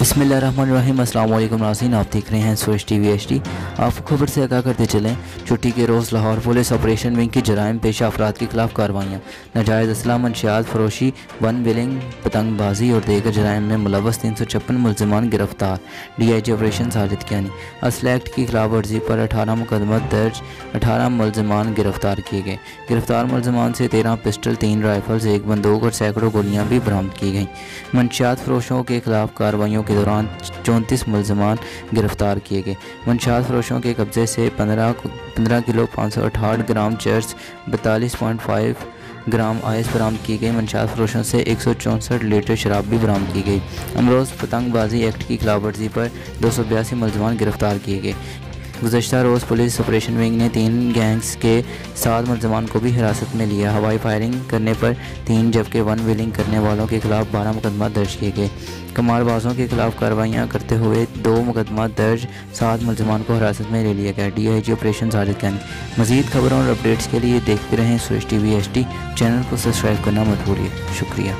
بسم اللہ الرحمن الرحیم۔ السلام علیکم ناظرین، آپ دیکھ رہے ہیں فروشی ٹی وی۔ آپ کو خبر سے آگاہ کرتے چلیں، چھٹی کے روز لاہور پولیس آپریشن ونگ کی جرائم پیشہ افراد کے خلاف کارروائیاں، ناجائز اسلحہ، منشیات، فروشی، ویلنگ، پتنگ، بازی اور دیگر جرائم میں ملوث 356 ملزمان گرفتار۔ D I G operations Sajid Kiani. اسلحہ ایکٹ کی خلاف ورزی پر 18 مقدمات درج، 18 ملزمان گرفتار کیے گئے۔ گرفتار ملزمان سے 13 پسٹل، 3 رائفلز، 1 بندوق اور سینکڑوں گولیاں بھی برآمد کی گئیں۔ منشیات فروشوں کے خلاف کارروائیوں کے دوران 34 ملزمان گرفتار کیے گئے۔ منشیات فروشوں کے قبضے سے 15 کلو 568 گرام چرس، 42.5 گرام آئس برآمد کی گئی۔ منشیات فروشوں سے 164 لیٹر شراب بھی برآمد کی گئی۔ امروز پتنگ بازی ایکٹ کی خلاف ورزی پر 282 ملزمان گرفتار کیے گئے۔ گزشتہ روز پولیس آپریشن ونگ نے 3 گینگز کے 7 ملزمان کو بھی حراست میں لیا۔ ہوائی فائرنگ کرنے پر 3 جبکہ 1 ویلنگ کرنے والوں کے خلاف 12 مقدمات درج کیے گئے۔ قمار بازوں کے خلاف کارروائیاں کرتے ہوئے 2 مقدمات درج، 7 ملزمان کو حراست میں لے لیا گیا۔ D I G operation Sajid Kiani. مزید خبروں اور اپڈیٹس کے لیے دیکھتے رہیں فروشی ٹی وی۔ چینل کو سبسکرائب کرنا مت بھولیے۔ شکریہ۔